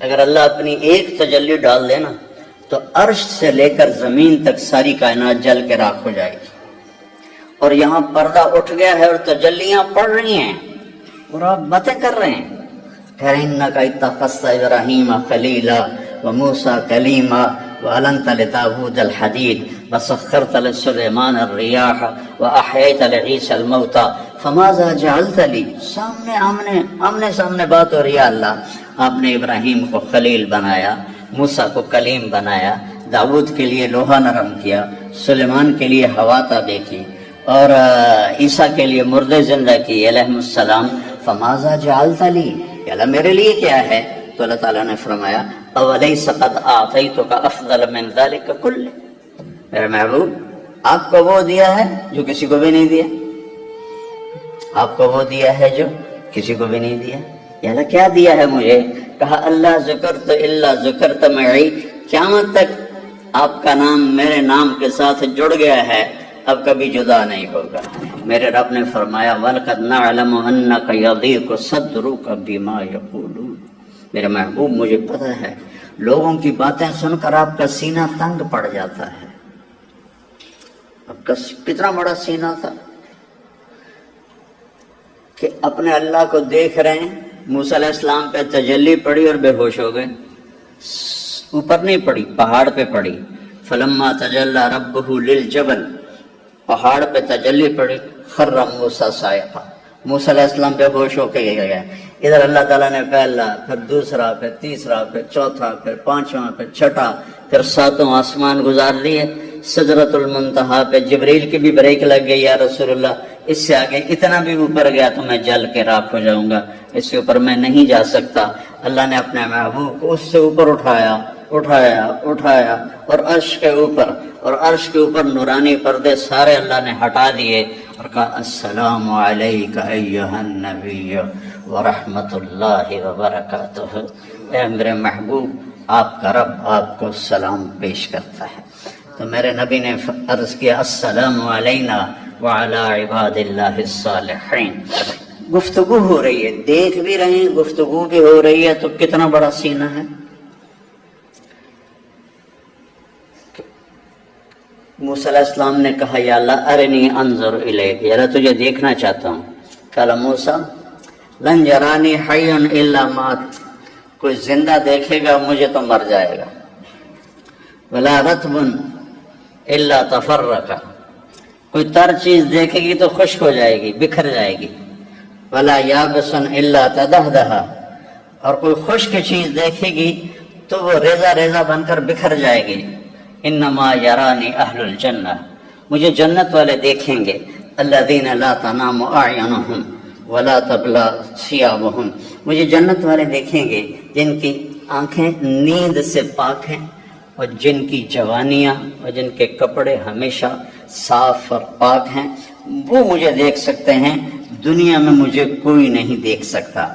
اگر اللہ اپنی ایک تجلی ڈال دے نا تو عرش سے لے کر زمین تک ساری کائنات جل کے راکھ ہو جائے گی. اور یہاں پردہ اٹھ گیا ہے اور تجلیاں پڑ رہی ہیں اور آپ باتیں کر رہے ہیں. کہہ رہے ہیں اِنَّكَ اتَّخَذْتَ إِبْرَاهِيمَ خَلِيلًا وَمُوسَىٰ كَلِيمًا وَأَلَنتَ لِدَاوُودَ الْحَدِيدَ وَسَخَّرْتَ لِسُلَيْمَانَ الرِّيَاحَ وَأَحْيَيْتَ لِعِيسَى الْمَوْتَىٰ فَمَاذَا جَعَلْتَ لِي. آمنے سامنے بات ہو رہی ہے. اللہ آپ نے ابراہیم کو خلیل بنایا، موسیٰ کو کلیم بنایا، داؤد کے لیے لوہا نرم کیا، سلیمان کے لیے ہوا تابع کی، اور عیسیٰ کے لیے مردے زندہ کی علیہ السلام. فماذا جعلت لی، اللہ میرے لیے کیا ہے؟ تو اللہ تعالیٰ نے فرمایا اولیس قد اعطیتک افضل من ذلک کلہ. میرے محبوب آپ کو وہ دیا ہے جو کسی کو بھی نہیں دیا، آپ کو وہ دیا ہے جو کسی کو بھی نہیں دیا. یا اللہ کیا دیا ہے مجھے؟ کہا اللہ ذکرت الا ذکرت معی، قیامت تک آپ کا نام میرے نام کے ساتھ جڑ گیا ہے، اب کبھی جدا نہیں ہوگا. میرے رب نے فرمایا وَلَقَدْ نَعْلَمُ أَنَّكَ يَضِيقُ صَدْرُكَ بِمَا يَقُولُونَ. میرے محبوب مجھے پتہ ہے لوگوں کی باتیں سن کر آپ کا سینہ تنگ پڑ جاتا ہے. آپ کا کتنا بڑا سینہ تھا کہ اپنے اللہ کو دیکھ رہے ہیں. موسیٰ علیہ السلام پہ تجلی پڑی اور بے ہوش ہو گئے. اوپر نہیں پڑی، پہاڑ پہ پڑی. فلما تجلی ربہ للجبل، پہاڑ پہ تجلی پڑی. خر موسیٰ صاعقہ، موسیٰ علیہ السلام بے ہوش ہو کے گئے. ادھر اللہ تعالیٰ نے پہلا، پھر دوسرا، پھر تیسرا، پھر چوتھا، پھر پانچواں، پھر چھٹا، پھر ساتوں آسمان گزار لیے. سدرۃ المنتہا پہ جبریل کی بھی بریک لگ گئی، یا رسول اللہ اس سے آگے اتنا بھی اوپر گیا تو میں جل کے راکھ ہو جاؤں گا، اس سے اوپر میں نہیں جا سکتا. اللہ نے اپنے محبوب کو اس سے اوپر اٹھایا اور عرش کے اوپر نورانی پردے سارے اللہ نے ہٹا دیے اور کہا السلام علیک ایھا النبی ورحمۃ اللہ وبرکاتہ. اے میرے محبوب آپ کا رب آپ کو سلام پیش کرتا ہے. تو میرے نبی نے عرض کیا السلام علینا وعلی عباد اللہ الصالحین. گفتگو ہو رہی ہے، دیکھ بھی رہے ہیں، گفتگو بھی ہو رہی ہے، تو کتنا بڑا سینہ ہے. موسیٰ علیہ السلام نے کہا یا اللہ ارنی انظر الیک، یا اللہ تجھے دیکھنا چاہتا ہوں. قال موسیٰ لن یرانی حی الا مات، کوئی زندہ دیکھے گا مجھے تو مر جائے گا. ولا رطب الا تفرق، کوئی تر چیز دیکھے گی تو خشک ہو جائے گی، بکھر جائے گی. ولا یابس الا تدہدہ، اور کوئی خشک چیز دیکھے گی تو وہ ریزہ ریزہ بن کر بکھر جائے گی. انما یرانی اہل الجنہ، مجھے جنت والے دیکھیں گے. الذین لا تنام اعینہم ولا تبلی ثیابہم، مجھے جنت والے دیکھیں گے جن کی آنکھیں نیند سے پاک ہیں اور جن کی جوانیاں اور جن کے کپڑے ہمیشہ صاف اور پاک ہیں، وہ مجھے دیکھ سکتے ہیں. دنیا میں مجھے کوئی نہیں دیکھ سکتا.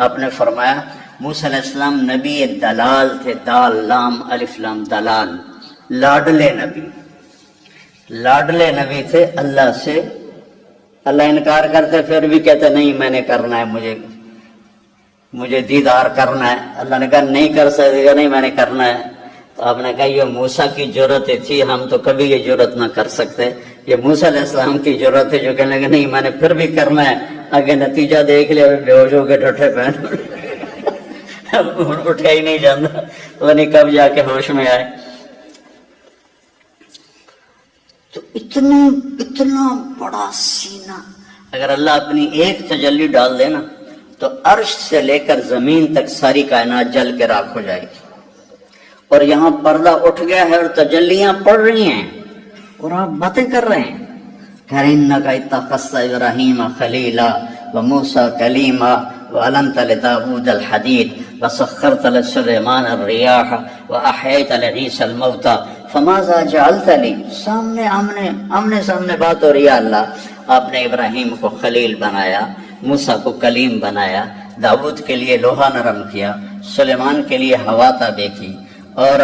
آپ نے فرمایا موسیٰ علیہ السلام نبی دلال تھے، دال لام الف لام دلال، لاڈلے نبی تھے. اللہ سے اللہ انکار کرتے پھر بھی کہتے نہیں میں نے کرنا ہے، مجھے دیدار کرنا ہے. اللہ نے کہا نہیں کر سکے، نہیں میں نے کرنا ہے. تو آپ نے کہا یہ موسیٰ کی جرت تھی، ہم تو کبھی یہ جرت نہ کر سکتے. یہ موسیٰ علیہ السلام کی جرت ہے جو کہنے لگے نہیں میں نے پھر بھی کرنا ہے. آگے نتیجہ دیکھ لیا، بے ہوش ہو کے ڈھٹے پہن اٹھا ہی نہیں جانا، وہ نہیں کب جا کے ہوش میں آئے. تو اتنا بڑا سینہ، اگر اللہ اپنی ایک تجلی ڈال دے نا تو عرش سے لے کر زمین تک ساری کائنات جل کے راکھ ہو جائے گی. اور یہاں پردہ اٹھ گیا ہے اور تجلیاں پڑ رہی ہیں اور آپ باتیں کر رہے ہیں. کہہ رہے ہیں اِنَّكَ اتَّخَذْتَ إِبْرَاهِيمَ خَلِيلًا وَمُوسَىٰ كَلِيمًا وَأَلَنتَ لِدَاوُودَ الْحَدِيدَ وَسَخَّرْتَ لِسُلَيْمَانَ الرِّيَاحَ وَأَحْيَيْتَ لِعِيسَى الْمَوْتَىٰ فَمَاذَا جَعَلْتَ لِي. آمنے سامنے بات ہو رہی ہے. اللہ آپ نے ابراہیم کو خلیل بنایا، موسیٰ کو کلیم بنایا، داؤد کے لیے لوہا نرم کیا، سلیمان کے لیے ہوا تابع کی، اور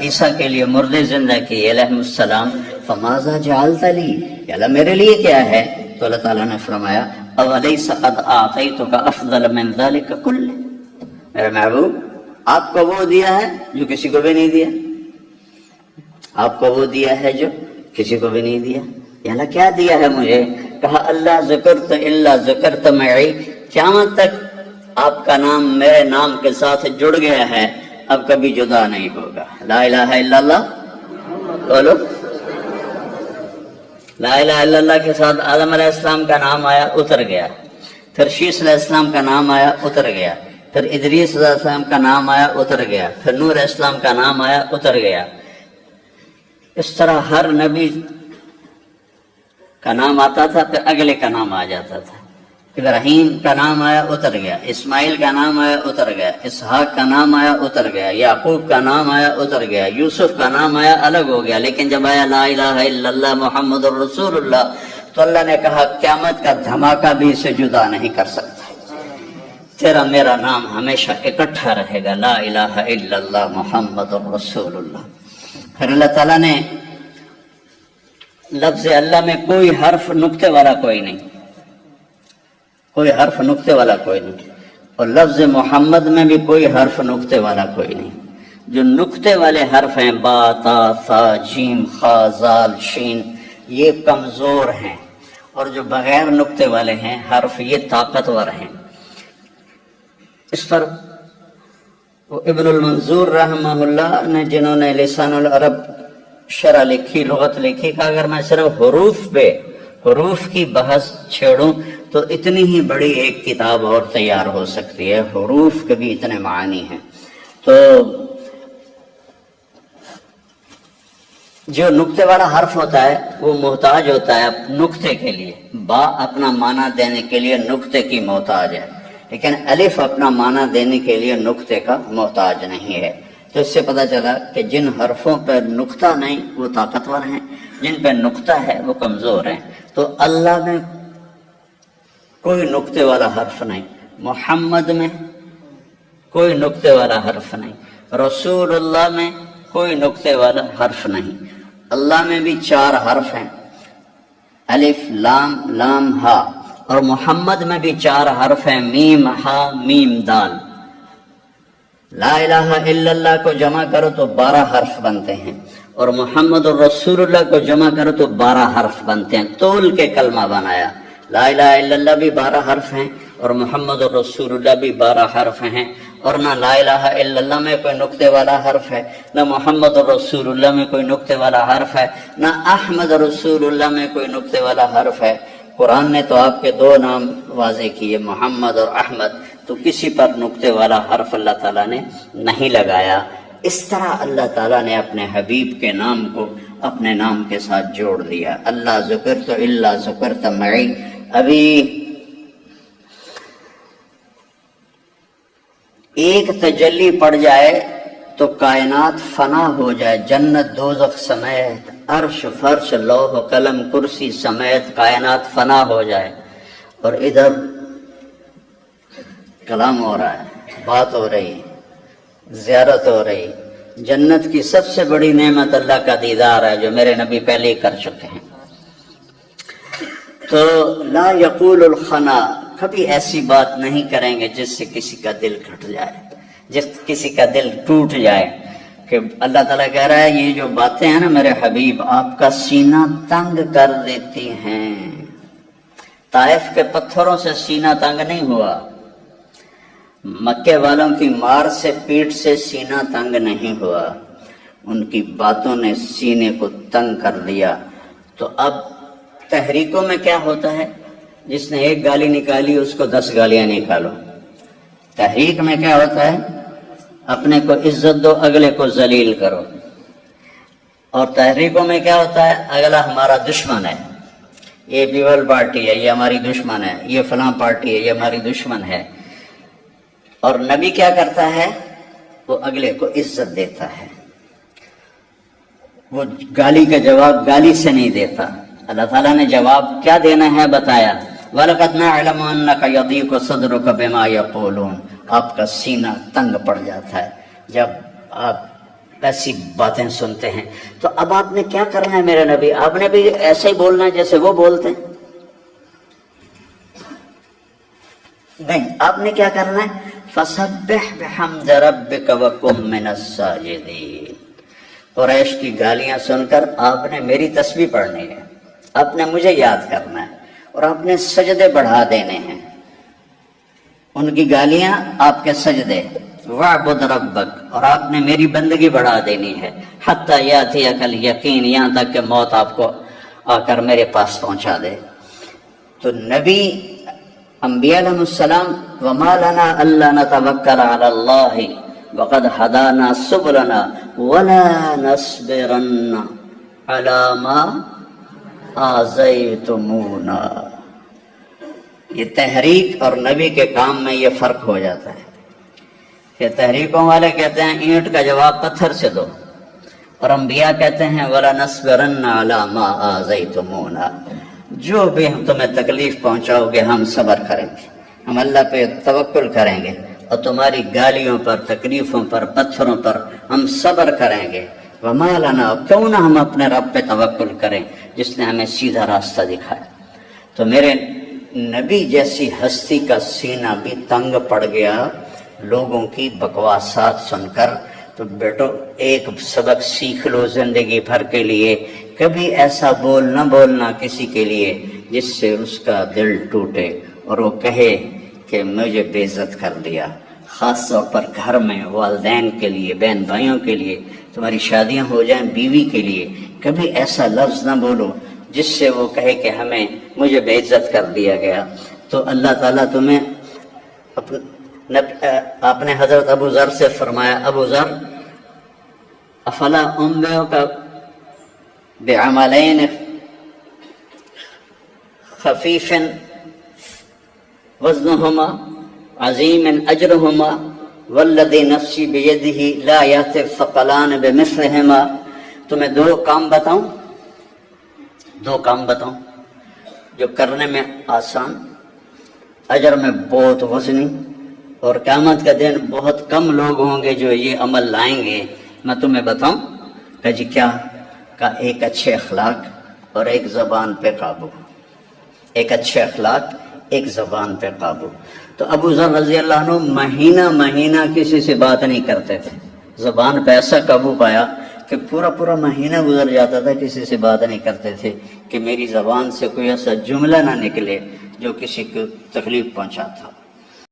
عیسیٰ کے لیے مردے زندہ کی علیہ السلام. فماذا جعلت لی، یا اللہ میرے لیے کیا ہے؟ تو اللہ تعالیٰ نے فرمایا اولیس قد اعطیتک افضل من ذلک کلہ. میرے محبوب آپ کو وہ دیا ہے جو کسی کو بھی نہیں دیا، آپ کو وہ دیا ہے جو کسی کو بھی نہیں دیا۔ یا اللہ کیا دیا ہے مجھے؟ کہا اللہ ذکرت الا ذکرت معی، قیامت تک آپ کا نام میرے نام کے ساتھ جڑ گیا ہے، اب کبھی جدا نہیں ہوگا۔ لا الہ الا اللہ بولو۔ لا الہ الا اللہ کے ساتھ آدم علیہ السلام کا نام آیا، اتر گیا، پھر شیس علیہ السلام کا نام آیا، اتر گیا، پھر ادریس علیہ السلام کا نام آیا، اتر گیا، پھر نوح علیہ السلام کا نام آیا، اتر گیا۔ اس طرح ہر نبی کا نام آتا تھا، پھر اگلے کا نام آ جاتا تھا۔ ابراہیم کا نام آیا، اتر گیا، اسماعیل کا نام آیا، اتر گیا، اسحاق کا نام آیا، اتر گیا، یعقوب کا نام آیا، اتر گیا، یوسف کا نام آیا، الگ ہو گیا۔ لیکن جب آیا لا الہ الا اللہ محمد الرسول اللہ، تو اللہ نے کہا قیامت کا دھماکہ بھی اسے جدا نہیں کر سکتا، تیرا میرا نام ہمیشہ اکٹھا رہے گا، لا الہ الا اللہ محمد الرسول اللہ۔ پھر اللہ تعالیٰ نے لفظ اللہ میں کوئی حرف نقطے والا کوئی نہیں، کوئی حرف نقطے والا کوئی نہیں، اور لفظ محمد میں بھی کوئی حرف نقطے والا کوئی نہیں۔ جو نقطے والے حرف ہیں با تا ثا جیم خا زال شین، یہ کمزور ہیں، اور جو بغیر نقطے والے ہیں حرف یہ طاقتور ہیں۔ اس پر ابن المنظور رحمہ اللہ نے، جنہوں نے لسان العرب شرح لکھی، لغت لکھی، کہ اگر میں صرف حروف کی بحث چھیڑوں تو اتنی ہی بڑی ایک کتاب اور تیار ہو سکتی ہے، حروف کے بھی اتنے معانی ہیں۔ تو جو نقطے والا حرف ہوتا ہے وہ محتاج ہوتا ہے نقطے کے لیے، با اپنا معنی دینے کے لیے نقطے کی محتاج ہے، لیکن الف اپنا معنی دینے کے لیے نقطے کا محتاج نہیں ہے۔ تو اس سے پتہ چلا کہ جن حرفوں پر نقطہ نہیں وہ طاقتور ہیں، جن پہ نقطہ ہے وہ کمزور ہیں۔ تو اللہ میں کوئی نقطے والا حرف نہیں، محمد میں کوئی نقطے والا حرف نہیں، رسول اللہ میں کوئی نقطے والا حرف نہیں۔ اللہ میں بھی 4 حرف ہیں، الف لام لام ہا، اور محمد میں بھی 4 حرف ہیں، میم ہا میم دال۔ لا الہ الا اللہ کو جمع کرو تو 12 حرف بنتے ہیں، اور محمد الرسول اللہ کو جمع کرو تو 12 حرف بنتے ہیں، تول کے کلمہ بنایا۔ لا الہ الا اللہ بھی 12 حرف ہیں، اور محمد الرسول اللہ بھی 12 حرف ہیں، اور نہ لا الہ الا اللہ میں کوئی نقطے والا حرف ہے، نہ محمد الرسول اللہ میں کوئی نقطے والا حرف ہے، نہ احمد رسول اللہ میں کوئی نقطے والا حرف ہے۔ قرآن نے تو آپ کے 2 نام واضح کیے، محمد اور احمد، تو کسی پر نقطے والا حرف اللہ تعالیٰ نے نہیں لگایا۔ اس طرح اللہ تعالیٰ نے اپنے حبیب کے نام کو اپنے نام کے ساتھ جوڑ دیا۔ اللہ ذکرت الا ذکرت معی۔ ابھی ایک تجلی پڑ جائے تو کائنات فنا ہو جائے، جنت دوزخ سمیت، عرش فرش لوح قلم کرسی سمیت کائنات فنا ہو جائے، اور ادھر کلام ہو رہا ہے، بات ہو رہی، زیارت ہو رہی۔ جنت کی سب سے بڑی نعمت اللہ کا دیدار ہے، جو میرے نبی پہلے ہی کر چکے ہیں۔ تو لا یقول الخنا، کبھی ایسی بات نہیں کریں گے جس سے کسی کا دل گھٹ جائے، جس کسی کا دل ٹوٹ جائے، کہ اللہ تعالیٰ کہہ رہا ہے یہ جو باتیں ہیں نا میرے حبیب، آپ کا سینہ تنگ کر دیتی ہیں۔ طائف کے پتھروں سے سینہ تنگ نہیں ہوا، مکے والوں کی مار سے پیٹ سے سینہ تنگ نہیں ہوا، ان کی باتوں نے سینے کو تنگ کر دیا۔ تو اب تحریکوں میں کیا ہوتا ہے، جس نے 1 گالی نکالی اس کو 10 گالیاں نکالو۔ تحریک میں کیا ہوتا ہے، اپنے کو عزت دو، اگلے کو ذلیل کرو۔ اور تحریکوں میں کیا ہوتا ہے، اگلا ہمارا دشمن ہے، یہ پیپل پارٹی ہے، یہ ہماری دشمن ہے، یہ فلاں پارٹی ہے، یہ ہماری دشمن ہے۔ اور نبی کیا کرتا ہے، وہ اگلے کو عزت دیتا ہے، وہ گالی کا جواب گالی سے نہیں دیتا۔ اللہ تعالیٰ نے جواب کیا دینا ہے بتایا، وَلَقَدْ نَعْلَمُ أَنَّكَ يَضِيقُ صَدْرُكَ بِمَا يَقُولُونَ، آپ کا سینہ تنگ پڑ جاتا ہے جب آپ ایسی باتیں سنتے ہیں۔ تو اب آپ نے کیا کرنا ہے میرے نبی، آپ نے بھی ایسے ہی بولنا ہے جیسے وہ بولتے ہیں؟ نہیں، آپ نے کیا کرنا ہے فسبح بحمد ربک وکن من الساجدین۔ قریش کی گالیاں سن کر آپ نے میری تسبیح پڑھنی ہے، آپ نے مجھے یاد کرنا ہے، اور آپ نے سجدے بڑھا دینے ہیں۔ ان کی گالیاں آپ کے سجدے، وَاعْبُدْ رَبَّكَ، اور آپ نے میری بندگی بڑھا دینی ہے، حَتَّى يَأْتِيَكَ الْيَقِينُ، یہاں تک کہ موت آپ کو آ کر میرے پاس پہنچا دے۔ تو نبی انبیاء علیہ السلام، وَمَا لَنَا أَلَّا نَتَوَكَّلَ عَلَى اللَّهِ وَقَدْ هَدَانَا سُبُلَنَا وَلَا نَصْبِرَنَّ عَلَى مَا آذَيْتُمُونَا۔ یہ تحریک اور نبی کے کام میں یہ فرق ہو جاتا ہے کہ تحریکوں والے کہتے ہیں اینٹ کا جواب پتھر سے دو، اور انبیاء کہتے ہیں وَلَا نَصْبِرَنَّ عَلَى مَا آذَيْتُمُونَا، جو بھی ہم تمہیں تکلیف پہنچاؤ گے ہم صبر کریں گے، ہم اللہ پہ توکل کریں گے، اور تمہاری گالیوں پر، تکلیفوں پر، پتھروں پر ہم صبر کریں گے۔ وَمَا لَنَا، کیوں نہ ہم اپنے رب پہ توکل کریں جس نے ہمیں سیدھا راستہ دکھایا۔ تو میرے نبی جیسی ہستی کا سینہ بھی تنگ پڑ گیا لوگوں کی بکواسات سن کر۔ تو بیٹو ایک سبق سیکھ لو زندگی بھر کے لیے، کبھی ایسا بول نہ بولنا کسی کے لیے جس سے اس کا دل ٹوٹے اور وہ کہے کہ مجھے بے عزت کر دیا۔ خاص طور پر گھر میں والدین کے لیے، بہن بھائیوں کے لیے، تمہاری شادیاں ہو جائیں بیوی کے لیے، کبھی ایسا لفظ نہ بولو جس سے وہ کہے کہ مجھے بے عزت کر دیا گیا۔ تو اللہ تعالیٰ تمہیں آپ نے حضرت ابو ذر سے فرمایا، ابو ذر افلا انبئک بعملین خفیف وزنہما عظیم اجرہما والذی نفسی بیدہ لا یأتی الثقلان بمثلہما۔ تمہیں دو کام بتاؤں جو کرنے میں آسان، اجر میں بہت وزنی، اور قیامت کا دن بہت کم لوگ ہوں گے جو یہ عمل لائیں گے۔ میں تمہیں بتاؤں؟ کہ جی کیا؟ کہ ایک اچھے اخلاق اور ایک زبان پہ قابو۔ ایک اچھے اخلاق، ایک زبان پہ قابو۔ تو ابو ذر رضی اللہ عنہ مہینہ کسی سے بات نہیں کرتے تھے، زبان پہ ایسا قابو پایا کہ پورا مہینہ گزر جاتا تھا کسی سے بات نہیں کرتے تھے کہ میری زبان سے کوئی ایسا جملہ نہ نکلے جو کسی کو تکلیف پہنچاتا۔